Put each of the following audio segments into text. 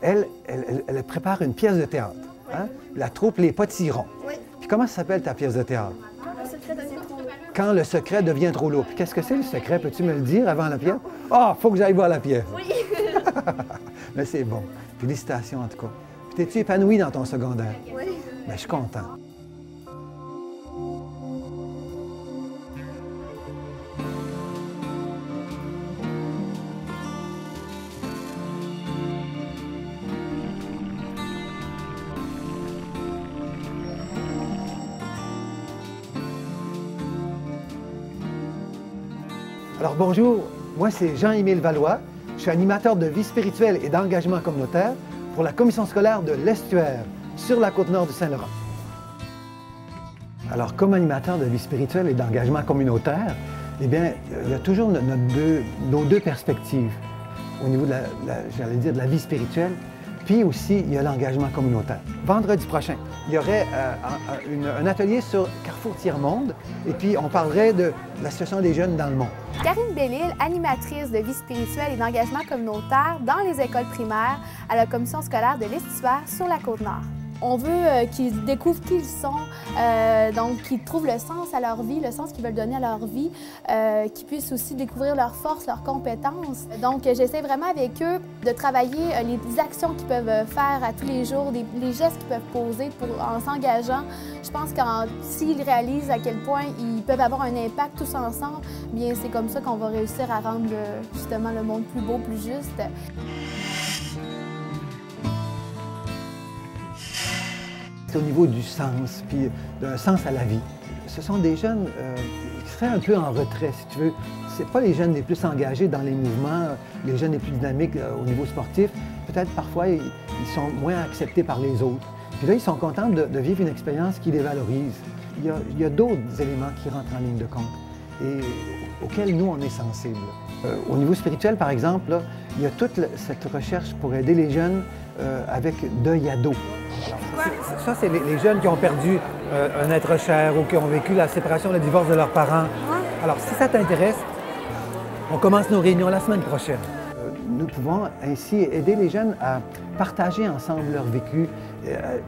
Elle prépare une pièce de théâtre. Hein? La troupe Les Potirons. Oui. Puis comment ça s'appelle ta pièce de théâtre? Le secret devient trop lourd. Quand le secret devient trop lourd. Puis qu'est-ce que c'est le secret? Peux-tu me le dire avant la pièce? Ah, faut que j'aille voir la pièce. Oui. Mais c'est bon. Félicitations en tout cas. Puis t'es-tu épanoui dans ton secondaire? Oui. Bien, je suis content. Alors bonjour, moi c'est Jean-Émile Valois. Je suis animateur de vie spirituelle et d'engagement communautaire pour la commission scolaire de l'Estuaire, sur la Côte-Nord du Saint-Laurent. Alors comme animateur de vie spirituelle et d'engagement communautaire, eh bien, il y a toujours nos deux perspectives au niveau de j'allais dire, de la vie spirituelle, puis aussi il y a l'engagement communautaire. Vendredi prochain, il y aurait un atelier sur Carrefour Tiers-Monde, et puis on parlerait de la situation des jeunes dans le monde. Karine Bellil, animatrice de vie spirituelle et d'engagement communautaire dans les écoles primaires à la commission scolaire de l'Estuaire sur la Côte-Nord. On veut qu'ils découvrent qui ils sont, donc qu'ils trouvent le sens à leur vie, le sens qu'ils veulent donner à leur vie, qu'ils puissent aussi découvrir leurs forces, leurs compétences. Donc j'essaie vraiment avec eux de travailler les actions qu'ils peuvent faire à tous les jours, les gestes qu'ils peuvent poser en s'engageant. Je pense que s'ils réalisent à quel point ils peuvent avoir un impact tous ensemble, bien c'est comme ça qu'on va réussir à rendre justement le monde plus beau, plus juste. Au niveau du sens, puis d'un sens à la vie. Ce sont des jeunes qui seraient un peu en retrait, si tu veux. Ce pas les jeunes les plus engagés dans les mouvements, les jeunes les plus dynamiques au niveau sportif. Peut-être parfois, ils sont moins acceptés par les autres. Puis là, ils sont contents de vivre une expérience qui les valorise. Il y a d'autres éléments qui rentrent en ligne de compte et auxquels nous, on est sensibles. Au niveau spirituel, par exemple, là, il y a toute cette recherche pour aider les jeunes avec deuil ado. Ça, c'est les jeunes qui ont perdu un être cher ou qui ont vécu la séparation, le divorce de leurs parents. Alors, si ça t'intéresse, on commence nos réunions la semaine prochaine. Nous pouvons ainsi aider les jeunes à partager ensemble leur vécu,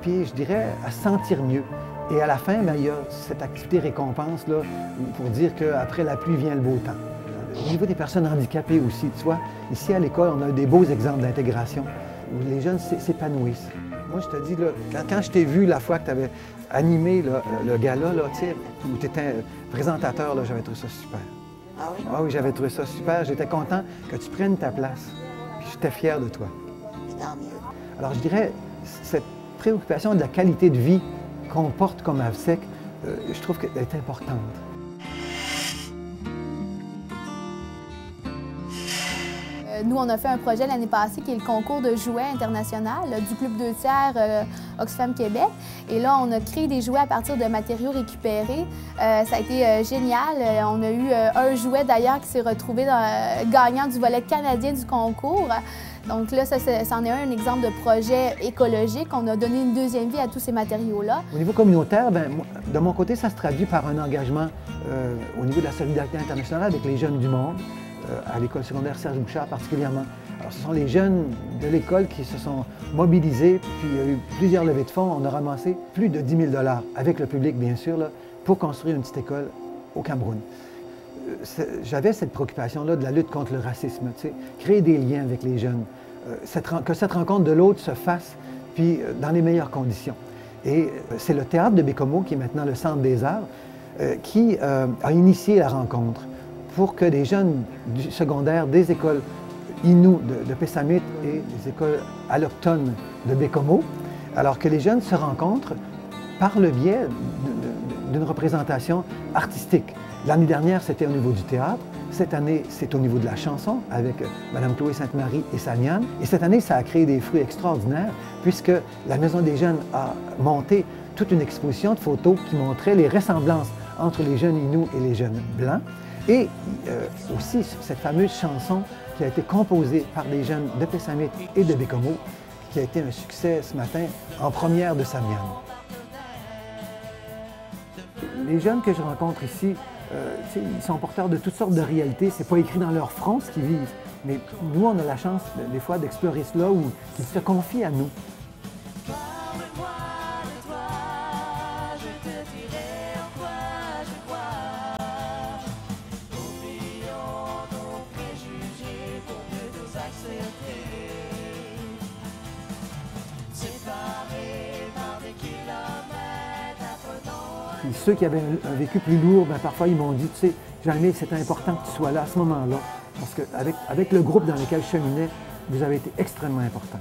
puis je dirais à se sentir mieux. Et à la fin, bien, il y a cette activité récompense là, pour dire qu'après la pluie vient le beau temps. Au niveau des personnes handicapées aussi, tu vois, ici à l'école, on a des beaux exemples d'intégration où les jeunes s'épanouissent. Moi, je te dis, là, quand je t'ai vu la fois que tu avais animé là, le gala, là, où tu étais présentateur, j'avais trouvé ça super. Ah oui? Ah oui, j'avais trouvé ça super. J'étais content que tu prennes ta place. Puis j'étais fier de toi. Tant mieux. Alors, je dirais, cette préoccupation de la qualité de vie qu'on porte comme AVSEC, je trouve qu'elle est importante. Nous, on a fait un projet l'année passée qui est le concours de jouets international du Club 2/3 Oxfam Québec. Et là, on a créé des jouets à partir de matériaux récupérés. Ça a été génial. On a eu un jouet d'ailleurs qui s'est retrouvé gagnant du volet canadien du concours. Donc là, c'en est un exemple de projet écologique. On a donné une deuxième vie à tous ces matériaux-là. Au niveau communautaire, bien, de mon côté, ça se traduit par un engagement au niveau de la solidarité internationale avec les jeunes du monde. À l'école secondaire Serge Bouchard particulièrement. Alors, ce sont les jeunes de l'école qui se sont mobilisés, puis il y a eu plusieurs levées de fonds. On a ramassé plus de 10 000 $ avec le public, bien sûr, là, pour construire une petite école au Cameroun. J'avais cette préoccupation-là de la lutte contre le racisme, tu sais, créer des liens avec les jeunes, que cette rencontre de l'autre se fasse, puis dans les meilleures conditions. Et c'est le théâtre de Bécomo, qui est maintenant le Centre des Arts, qui a initié la rencontre, pour que des jeunes du secondaire des écoles Innu de Pessamit et des écoles allochtones de Bécomo, alors que les jeunes se rencontrent par le biais d'une représentation artistique. L'année dernière, c'était au niveau du théâtre. Cette année, c'est au niveau de la chanson avec Mme Chloé Sainte-Marie et Saniane. Et cette année, ça a créé des fruits extraordinaires puisque la Maison des Jeunes a monté toute une exposition de photos qui montrait les ressemblances entre les jeunes Innu et les jeunes Blancs. Et aussi cette fameuse chanson qui a été composée par des jeunes de Pessamit et de Bécomo, qui a été un succès ce matin en première de Samian. Les jeunes que je rencontre ici ils sont porteurs de toutes sortes de réalités. C'est pas écrit dans leur front ce qu'ils vivent. Mais nous, on a la chance, des fois, d'explorer cela où ils se confient à nous. Puis ceux qui avaient un vécu plus lourd, ben, parfois ils m'ont dit, tu sais, Jean-Émile, c'était important que tu sois là à ce moment-là, parce qu'avec le groupe dans lequel je cheminais, vous avez été extrêmement important.